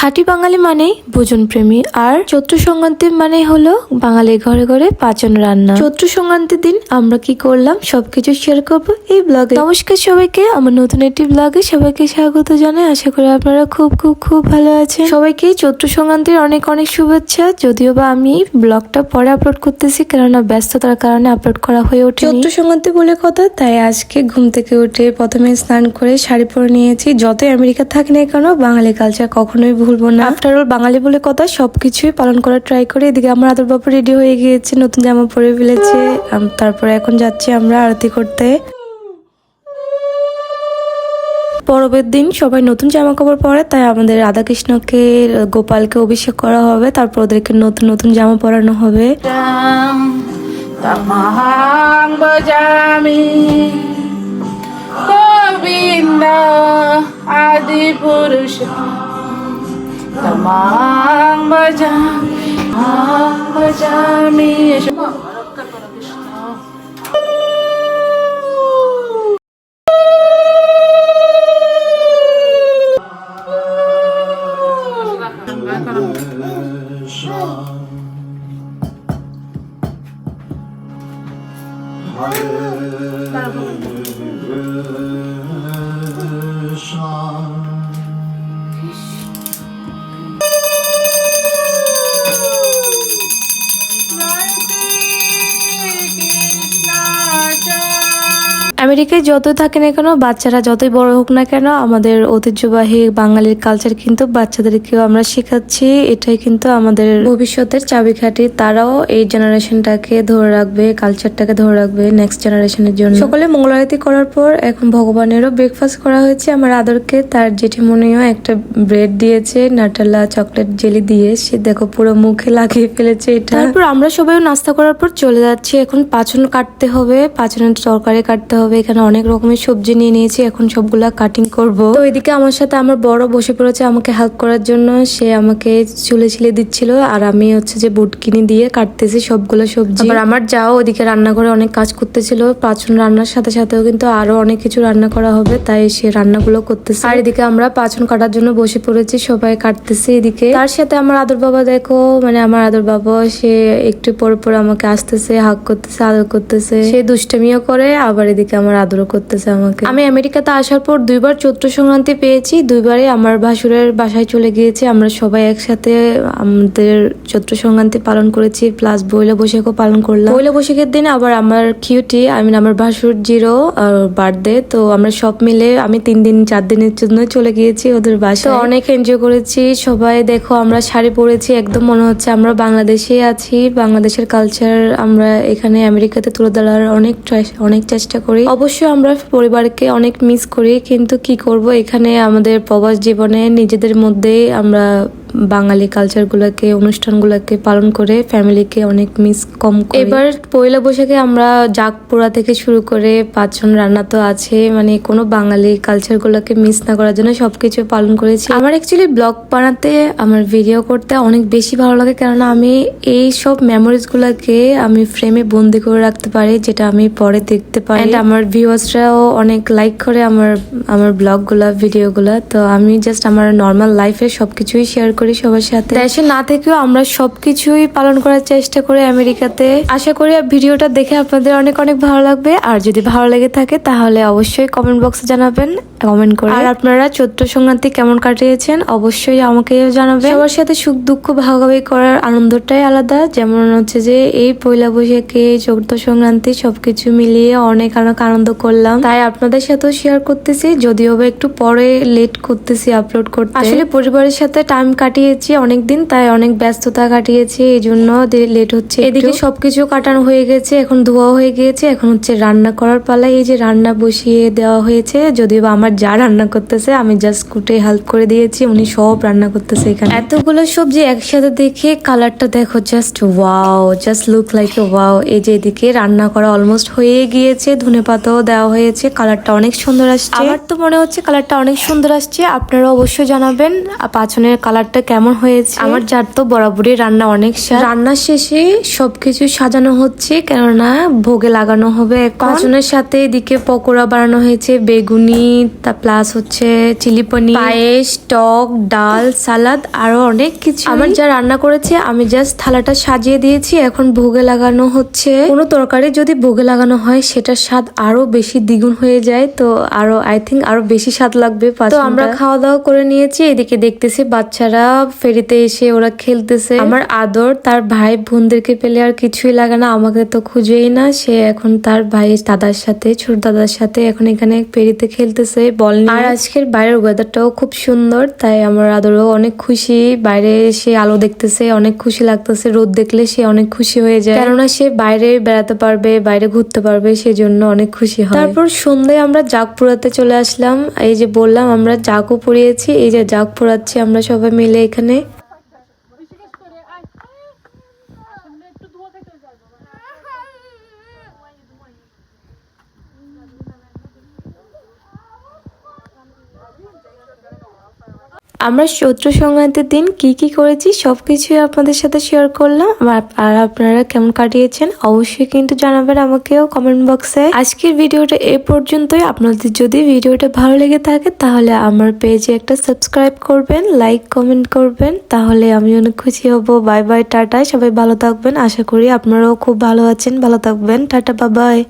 খাঁটি বাঙালি মানেই ভোজন প্রেমী, আর চৈত্র সংক্রান্তি মানে হলো বাঙালির ঘরে ঘরে পাচন রান্না। চৈত্র সংক্রান্তির দিন আমরা কি করলাম সবকিছু শেয়ার করবো এই ব্লগে। নমস্কার সবাইকে, আমার নতুন একটি ব্লগে সবাইকে স্বাগত জানাই। আশা করি আপনারা খুব খুব খুব ভালো আছেন। সবাইকে চৈত্র সংক্রান্তির অনেক অনেক শুভেচ্ছা। যদিও বা আমি ব্লগটা পরে আপলোড করতেছি, কেননা ব্যস্ততার কারণে আপলোড করা হয়ে ওঠে। চৈত্র সংক্রান্তি বলে কথা, তাই আজকে ঘুম থেকে উঠে প্রথমে স্নান করে শাড়ি পরে নিয়েছি। যতই আমেরিকা থাকি না কেন, বাঙালি কালচার কখনোই ভুলবো না। আফটার অল বাঙালি বলে কথা, সবকিছুই পালন করার ট্রাই করে। এদিকে আমার আদর বাবা রেডি হয়ে গিয়েছে, নতুন জামা পরে ফেলেছে। তারপরে এখন যাচ্ছি আমরা আরতি করতে। পরবের দিন সবাই নতুন জামা কাপড় পরে, তাই আমাদের রাধাকৃষ্ণকে গোপালকে অভিষেক করা হবে, তারপর ওদেরকে নতুন নতুন জামা পরানো হবে। গোবিন্দ আদি পুরুষ তমাং ভজামি। আমেরিকায় যতই থাকে না কেন, বাচ্চারা যতই বড় হোক না কেন, আমাদের ঐতিহ্যবাহী বাঙালির কালচার কিন্তু বাচ্চাদেরকেও আমরা শেখাচ্ছি। এটাই কিন্তু আমাদের ভবিষ্যতের চাবিকাঠি। তারাও এই জেনারেশনটাকে ধরে রাখবে, কালচারটাকে ধরে রাখবে নেক্সট জেনারেশনের জন্য। সকলে মঙ্গল আরতি করার পর এখন ভগবানেরও ব্রেকফাস্ট করা হয়েছে। আমার আদরকে তার জেঠিমনিও একটা ব্রেড দিয়েছে, নাটেলা চকলেট জেলি দিয়ে। সে দেখো পুরো মুখে লাগিয়ে ফেলেছে এটা। তারপর আমরা সবাই নাস্তা করার পর চলে যাচ্ছি। এখন পাচন কাটতে হবে, পাচনের তরকারি কাটতে হবে। এখানে অনেক রকমের সবজি নিয়ে নিয়েছি, এখন সবগুলা কাটিং করব। তো এদিকে আমার সাথে আমার বড় বসে পড়েছে আমাকে হেল্প করার জন্য। সে আমাকে ছিলে দিচ্ছিল, আর আমি হচ্ছে যে বুটকিনি দিয়ে কাটতেছি সবগুলো সবজি। আবার আমার যাও ওদিকে রান্নাঘরে অনেক কাজ করতেছিল। পাচন রান্নার সাথে সাথেও কিন্তু আরো অনেক কিছু রান্না করা হবে, তাই সে রান্নাগুলো করতেছে। আর এদিকে আমরা পাচন কাটার জন্য বসে পড়েছি, সবাই কাটতেছে। এদিকে তার সাথে আমার আদর বাবা, দেখো মানে আমার আদর বাবা, সে একটু পর পর আমাকে আসতেছে, হাগ করতেছে, আদর করতেছে। সে দুষ্টামিও করে, আবার এদিকে আমার আদরও করতেছে আমাকে। আমি আমেরিকাতে আসার পর দুইবার চৈত্র সংক্রান্তি পেয়েছি, দুইবারই আমার ভাসুরের বাসায় চলে গিয়েছি। আমরা সবাই একসাথে আমাদের চৈত্র সংক্রান্তি পালন করেছি, প্লাস পয়লা বৈশাখও পালন করলাম। পয়লা বৈশাখের দিন আবার আমার কিউটি, আমার ভাসুর জিরো আর বার্থডে, তো আমরা সব মিলে আমি 3-4 দিনের জন্য চলে গিয়েছি ওদের বাসায়। অনেক এনজয় করেছি সবাই। দেখো আমরা শাড়ি পরেছি, একদম মনে হচ্ছে আমরা বাংলাদেশে আছি। বাংলাদেশের কালচার আমরা এখানে আমেরিকাতে তুলে ধরার অনেক চেষ্টা করি। অবশ্যই আমরা পরিবারকে অনেক মিস করি, কিন্তু কি করব, এখানে আমাদের প্রবাস জীবনে নিজেদের মধ্যেই আমরা বাঙালি কালচার গুলাকে, অনুষ্ঠানগুলোকে পালন করে ফ্যামিলিকে অনেক মিস কম করি। এবার পয়লা বৈশাখে আমরা জাগ পোড়া থেকে শুরু করে পাচন রান্না তো আছে, মানে কোনো বাঙালি কালচার গুলোকে মিস না করার জন্য সবকিছু পালন করেছি। আমার অ্যাকচুয়ালি ব্লগ বানাতে, আমার ভিডিও করতে অনেক বেশি ভালো লাগে, কেননা আমি এই সব মেমোরিজ গুলাকে আমি ফ্রেমে বন্দি করে রাখতে পারি, যেটা আমি পরে দেখতে পাই। আমার ভিউয়ার্সরাও অনেক লাইক করে আমার ব্লগ গুলা, ভিডিও গুলা। তো আমি জাস্ট আমার নর্মাল লাইফে সবকিছুই শেয়ার করি সবার সাথে। দেশে না থেকেও আমরা সবকিছুই পালন করার চেষ্টা করি আমেরিকাতে। আশা করি ভিডিওটা দেখে আপনাদের অনেক অনেক ভালো লাগবে। আর যদি ভালো লেগে থাকে তাহলে অবশ্যই কমেন্ট বক্সে জানাবেন, কমেন্ট করে। আর আপনারা চৈত্র সংক্রান্তি কেমন কাটিয়েছেন অবশ্যই আমাকেও জানাবেন। সবার সাথে সুখ দুঃখ ভাগাভাগি করার আনন্দটাই আলাদা। যেমন হচ্ছে যে এই পয়লা বৈশাখে, চৈত্র সংক্রান্তি সবকিছু মিলিয়ে অনেক আনন্দ করলাম, তাই আপনাদের সাথেও শেয়ার করতেছি। যদিও বা একটু পরে লেট করতেছি আপলোড করতে। আসলে পরিবারের সাথে টাইম কাটিয়েছি অনেকদিন, তাই অনেক ব্যস্ততা কাটিয়েছি, এই জন্য লেট হচ্ছে। এদিকে সবকিছু কাটানো হয়ে গেছে, এখন ধোয়া হয়ে গিয়েছে, এখন হচ্ছে রান্না করার পালা। এই যে রান্না বসিয়ে দেওয়া হয়েছে, যদিও বা আমার যা রান্না করতেছে, আমি জাস্ট কুটে হেল্প করে দিয়েছি, উনি সব রান্না করতেছে। এখানে এতগুলো সবজি একসাথে দেখে কালারটা দেখো, just wow, just look like a wow. এই যে এদিকে রান্না করা অলমোস্ট হয়ে গিয়েছে, ধনেপাতাও দেওয়া হয়েছে, কালারটা অনেক সুন্দর আসছে। আমার তো মনে হচ্ছে কালারটা অনেক সুন্দর আসছে। আপনারা অবশ্যই জানাবেন পাচনের কালারটা কেমন হয়েছে। আমার যার তো বরাবরই রান্না অনেক স্বাদ। রান্নার শেষে সবকিছু সাজানো হচ্ছে, কেননা ভোগে লাগানো হবে। পাঁচজনের সাথে এদিকে পকোড়া বানানো হয়েছে, বেগুনি, তা প্লাস হচ্ছে চিলি পনির, পায়েস, টক, ডাল, সালাদ, আরো অনেক কিছু। আমার যা রান্না করেছে আমি জাস্ট থালাটা সাজিয়ে দিয়েছি, এখন ভোগে লাগানো হচ্ছে। কোনো তরকারি যদি ভোগে লাগানো হয় সেটার স্বাদ আরো বেশি দ্বিগুণ হয়ে যায়, তো আরো আই থিঙ্ক আরো বেশি স্বাদ লাগবে। তো আমরা খাওয়া দাওয়া করে নিয়েছি, এদিকে দেখতেছি বাচ্চারা ফেরিতে এসে ওরা খেলতেছে। আমার আদর তার ভাই বোনদেরকে পেলে আর কিছুই লাগে না, আমাকে তো খুঁজেই না। সে এখন তার ভাই দাদার সাথে, ছোট দাদার সাথে এখন এখানে ফেরিতে খেলতেছে বল নিয়ে। আর আজকের বাইরের ওয়েদারটাও খুব সুন্দর, তাই আমার আদরও অনেক খুশি। বাইরে সে আলো দেখতেছে, অনেক খুশি লাগতেছে। রোদ দেখলে সে অনেক খুশি হয়ে যায়, কেননা সে বাইরে বেড়াতে পারবে, বাইরে ঘুরতে পারবে, সেজন্য অনেক খুশি হয়। তারপর সন্ধ্যায় আমরা জাগ পোড়াতে চলে আসলাম। এই যে বললাম আমরা জাগও পড়িয়েছি, এই যে জাগ পোড়াচ্ছি আমরা সবাই মিলে এখানে। আমরা চৈত্র সংক্রান্তির দিন কি কি করেছি সবকিছুই আপনাদের সাথে শেয়ার করলাম। আর আপনারা কেমন কাটিয়েছেন অবশ্যই কিন্তু জানাবেন আমাকেও কমেন্ট বক্সে। আজকের ভিডিওটা এ পর্যন্তই। আপনাদের যদি ভিডিওটা ভালো লেগে থাকে তাহলে আমার পেজে একটা সাবস্ক্রাইব করবেন, লাইক কমেন্ট করবেন, তাহলে আমি অনেক খুশি হব। বাই বাই, টাটা, সবাই ভালো থাকবেন। আশা করি আপনারাও খুব ভালো আছেন, ভালো থাকবেন। Tata, bye bye.